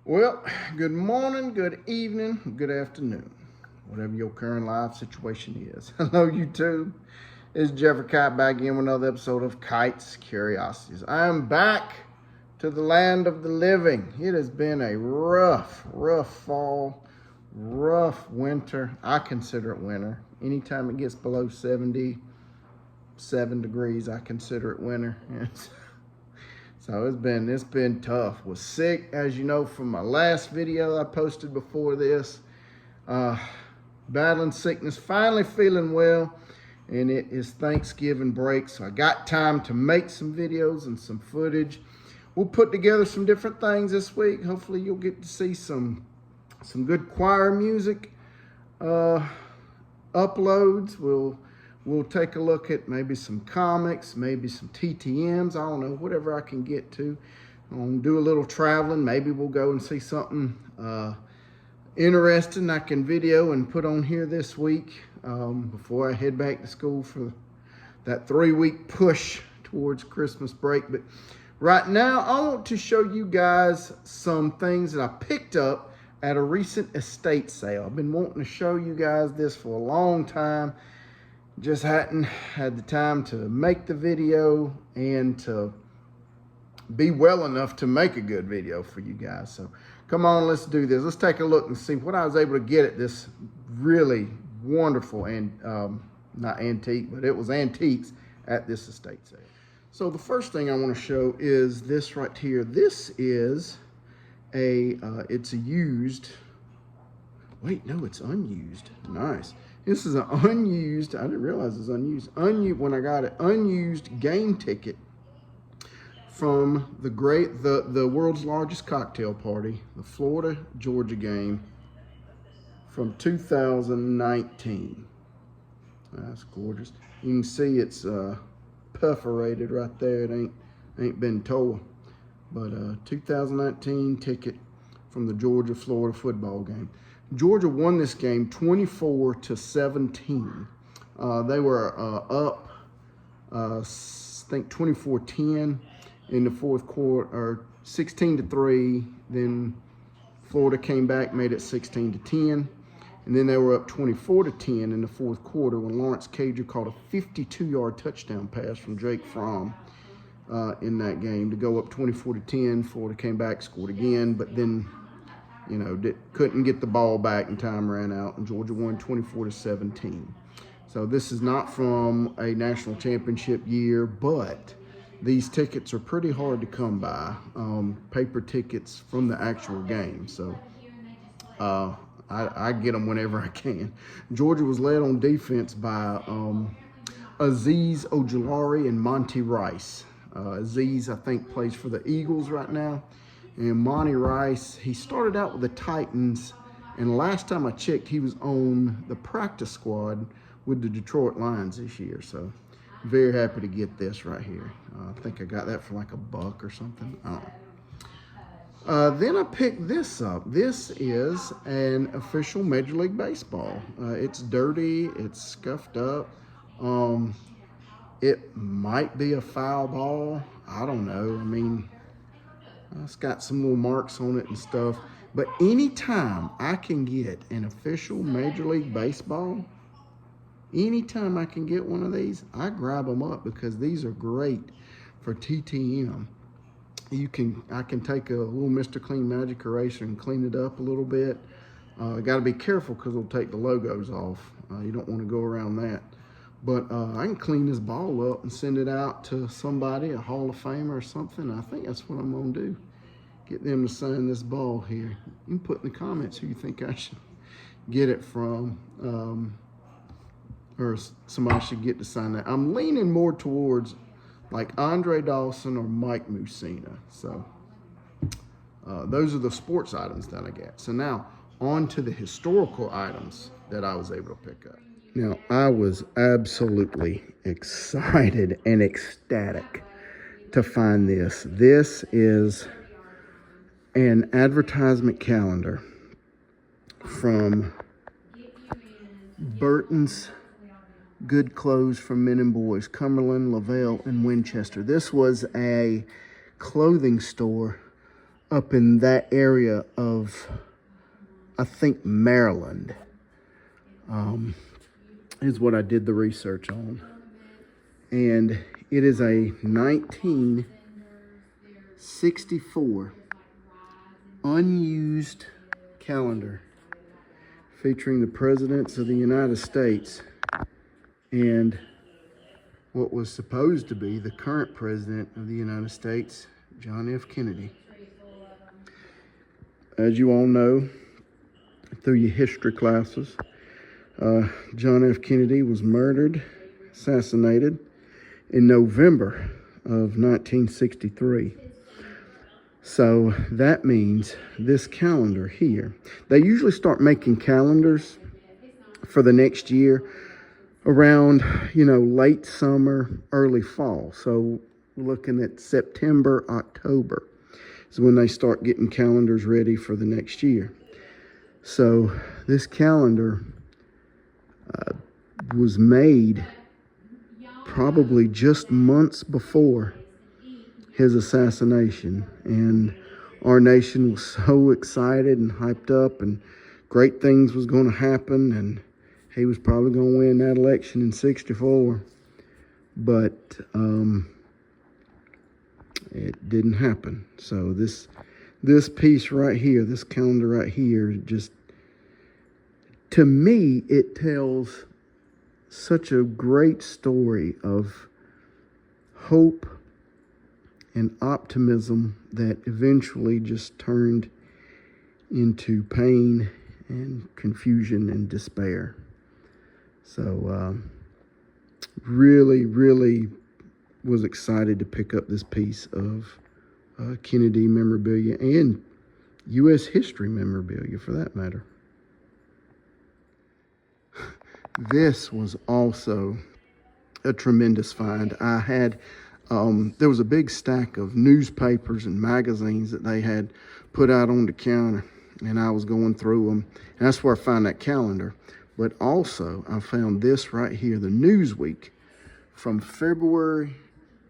Well, good morning, good evening, good afternoon, whatever your current life situation is. Hello, YouTube. It's Jeffrey Kite back in with another episode of Kite's Curiosities. I am back to the land of the living. It has been a rough fall, rough winter. I consider it winter. Anytime it gets below 77 degrees, I consider it winter. So it's been tough. Was sick, as you know from my last video I posted before this. Battling sickness, finally feeling well, and it is Thanksgiving break, so I got time to make some videos and some footage. We'll put together some different things this week. Hopefully you'll get to see some good choir music uploads. We'll take a look at maybe some comics, maybe some TTMs, I don't know, whatever I can get to. Do a little traveling. Maybe we'll go and see something interesting I can video and put on here this week before I head back to school for that 3-week push towards Christmas break. But right now, I want to show you guys some things that I picked up at a recent estate sale. I've been wanting to show you guys this for a long time. Just hadn't had the time to make the video and to be well enough to make a good video for you guys. So come on, let's do this. Let's take a look and see what I was able to get at this really wonderful, and not antique, but it was antiques at this estate sale. So the first thing I want to show is this right here. This is it's a used, wait, no, it's unused. Nice. This is an unused, I didn't realize it was unused. When I got it, unused game ticket from the world's largest cocktail party, the Florida-Georgia game from 2019. That's gorgeous. You can see it's perforated right there. It ain't been tore. But 2019 ticket from the Georgia-Florida football game. Georgia won this game 24-17. They were up, I think 24-10 in the fourth quarter, or 16-3. Then Florida came back, made it 16-10. And then they were up 24-10 in the fourth quarter when Lawrence Cager caught a 52-yard touchdown pass from Jake Fromm in that game to go up 24-10. Florida came back, scored again, but then couldn't get the ball back and time ran out, and Georgia won 24-17. So this is not from a national championship year, but these tickets are pretty hard to come by, paper tickets from the actual game. So I get them whenever I can. Georgia was led on defense by Azeez Ojulari and Monty Rice. Azeez, I think, plays for the Eagles right now. And Monty Rice, he started out with the Titans, and last time I checked, he was on the practice squad with the Detroit Lions this year. So very happy to get this right here. I think I got that for like $1 or something. I don't know. Then I picked this up. This is an official Major League Baseball. It's dirty, it's scuffed up. It might be a foul ball. I don't know. I mean, it's got some little marks on it and stuff. But anytime I can get an official Major League Baseball, anytime I can get one of these, I grab them up because these are great for TTM. I can take a little Mr. Clean Magic Eraser and clean it up a little bit. Got to be careful because it'll take the logos off. You don't want to go around that. But I can clean this ball up and send it out to somebody, a Hall of Famer or something. I think that's what I'm going to do. Get them to sign this ball here. You can put in the comments who you think I should get it from, or somebody should get to sign that. I'm leaning more towards like Andre Dawson or Mike Mussina. So those are the sports items that I get. So now on to the historical items that I was able to pick up. Now, I was absolutely excited and ecstatic to find this. This is an advertisement calendar from Burton's Good Clothes for Men and Boys, Cumberland, Lavelle, and Winchester. This was a clothing store up in that area of, I think, Maryland, is what I did the research on. And it is a 1964 unused calendar featuring the presidents of the United States and what was supposed to be the current president of the United States, John F. Kennedy. As you all know, through your history classes, John F. Kennedy was murdered, assassinated in November of 1963. So that means this calendar here, they usually start making calendars for the next year around, late summer, early fall. So looking at September, October is when they start getting calendars ready for the next year. So this calendar was made probably just months before his assassination, and our nation was so excited and hyped up, and great things was going to happen, and he was probably going to win that election in '64, but it didn't happen. So this piece right here, this calendar right here, just, to me, it tells such a great story of hope and optimism that eventually just turned into pain and confusion and despair. So really, really was excited to pick up this piece of Kennedy memorabilia and U.S. history memorabilia for that matter. This was also a tremendous find. I had, there was a big stack of newspapers and magazines that they had put out on the counter, and I was going through them, and that's where I found that calendar. But also, I found this right here, the Newsweek from February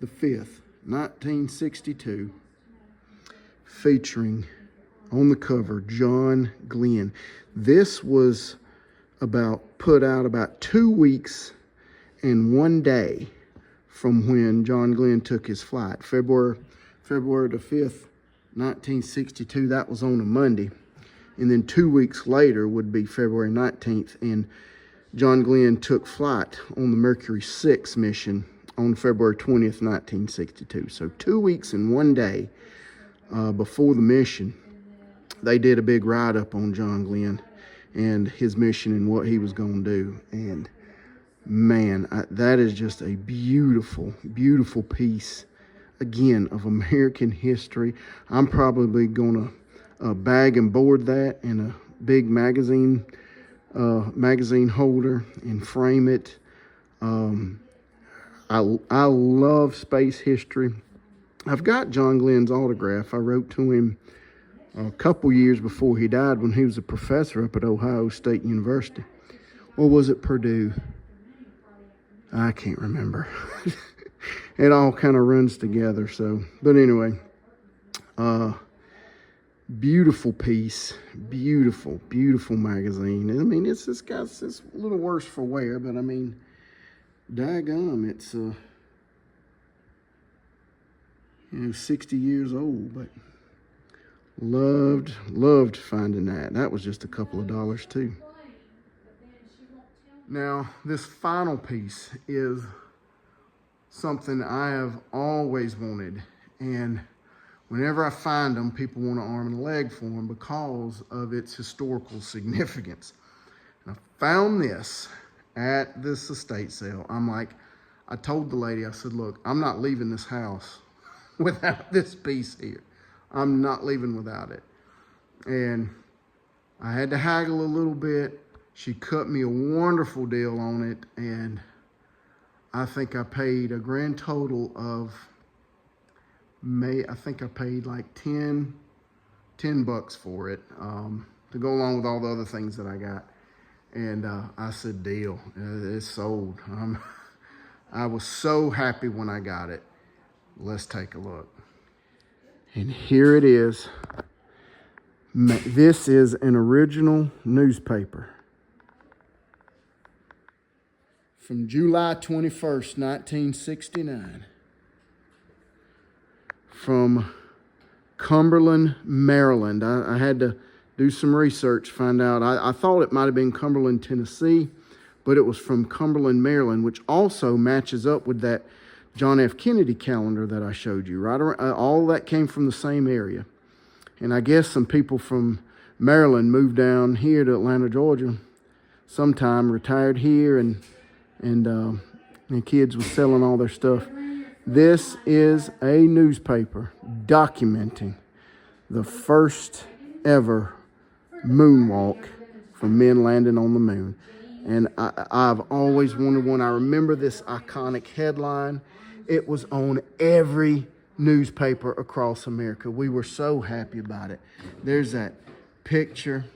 the 5th, 1962, featuring on the cover John Glenn. This was put out about 2 weeks and 1 day from when John Glenn took his flight. February the 5th, 1962, that was on a Monday. And then 2 weeks later would be February 19th, and John Glenn took flight on the Mercury 6 mission on February 20th, 1962. So 2 weeks and 1 day before the mission, they did a big write-up on John Glenn and his mission and what he was going to do. And man, that is just a beautiful, beautiful piece, again, of American history. I'm probably going to bag and board that in a big magazine holder and frame it. I love space history. I've got John Glenn's autograph. I wrote to him a couple years before he died when he was a professor up at Ohio State University. Or was it Purdue? I can't remember. It all kind of runs together. So, but anyway, beautiful piece, beautiful, beautiful magazine. I mean, it's a little worse for wear, but I mean, daggum, it's 60 years old, but loved finding that. That was just a couple of dollars too. Now, this final piece is something I have always wanted, and whenever I find them, people want an arm and a leg for them because of its historical significance. And I found this at this estate sale. I told the lady, I said, look, I'm not leaving this house without this piece here. I'm not leaving without it. And I had to haggle a little bit. She cut me a wonderful deal on it, and I think I paid a grand total of, I think I paid like 10 bucks for it to go along with all the other things that I got. And I said, deal, it's sold. I was so happy when I got it. Let's take a look. And here it is. This is an original newspaper from July 21st, 1969. From Cumberland, Maryland. I had to do some research, find out. I thought it might have been Cumberland, Tennessee, but it was from Cumberland, Maryland, which also matches up with that John F. Kennedy calendar that I showed you. Right around, all that came from the same area. And I guess some people from Maryland moved down here to Atlanta, Georgia sometime, retired here, and kids were selling all their stuff. This is a newspaper documenting the first ever moonwalk from men landing on the moon. And I've always wanted one. I remember this iconic headline. It was on every newspaper across America. We were so happy about it. There's that picture,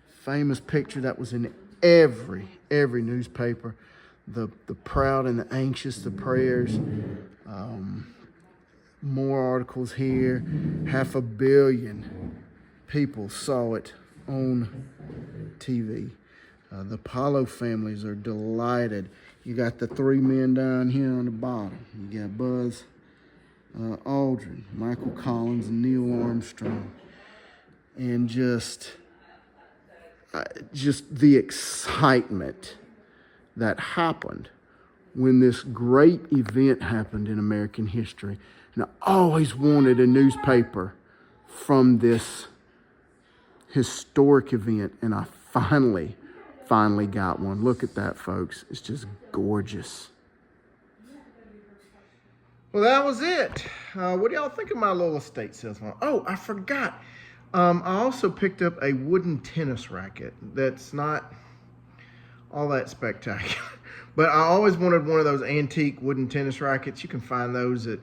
famous picture that was in every newspaper. The proud and the anxious, the prayers. More articles here. 500 million people saw it on TV. The Apollo families are delighted. You got the three men down here on the bottom. You got Buzz Aldrin, Michael Collins, and Neil Armstrong. And just the excitement that happened when this great event happened in American history. And I always wanted a newspaper from this historic event, and I finally got one. Look at that, folks. It's just gorgeous. Well, that was it. What do y'all think of my little estate sales? Oh, I forgot. I also picked up a wooden tennis racket that's not all that spectacular. But I always wanted one of those antique wooden tennis rackets. You can find those at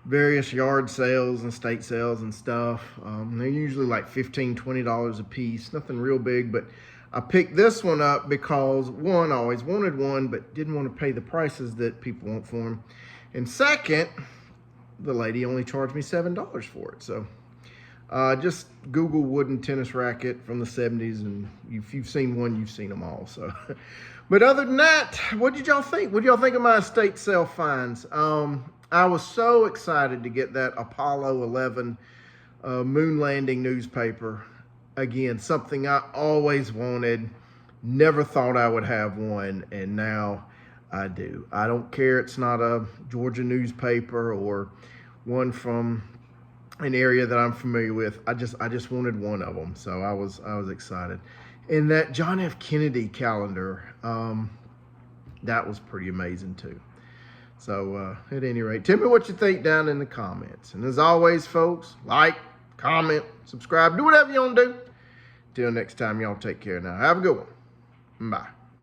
various yard sales and estate sales and stuff. They're usually like $15, $20 a piece. Nothing real big, but I picked this one up because, one, I always wanted one, but didn't want to pay the prices that people want for them. And second, the lady only charged me $7 for it. So just Google wooden tennis racket from the 70s, and if you've seen one, you've seen them all. So, but other than that, what did y'all think? What did y'all think of my estate sale finds? I was so excited to get that Apollo 11 moon landing newspaper. Again, something I always wanted, never thought I would have one, and now I do. I don't care, it's not a Georgia newspaper or one from an area that I'm familiar with. I just wanted one of them, so I was excited. And that John F. Kennedy calendar, that was pretty amazing too. So at any rate, tell me what you think down in the comments. And as always, folks, like, comment, subscribe, do whatever you want to do. Till next time, y'all take care now. Have a good one. Bye.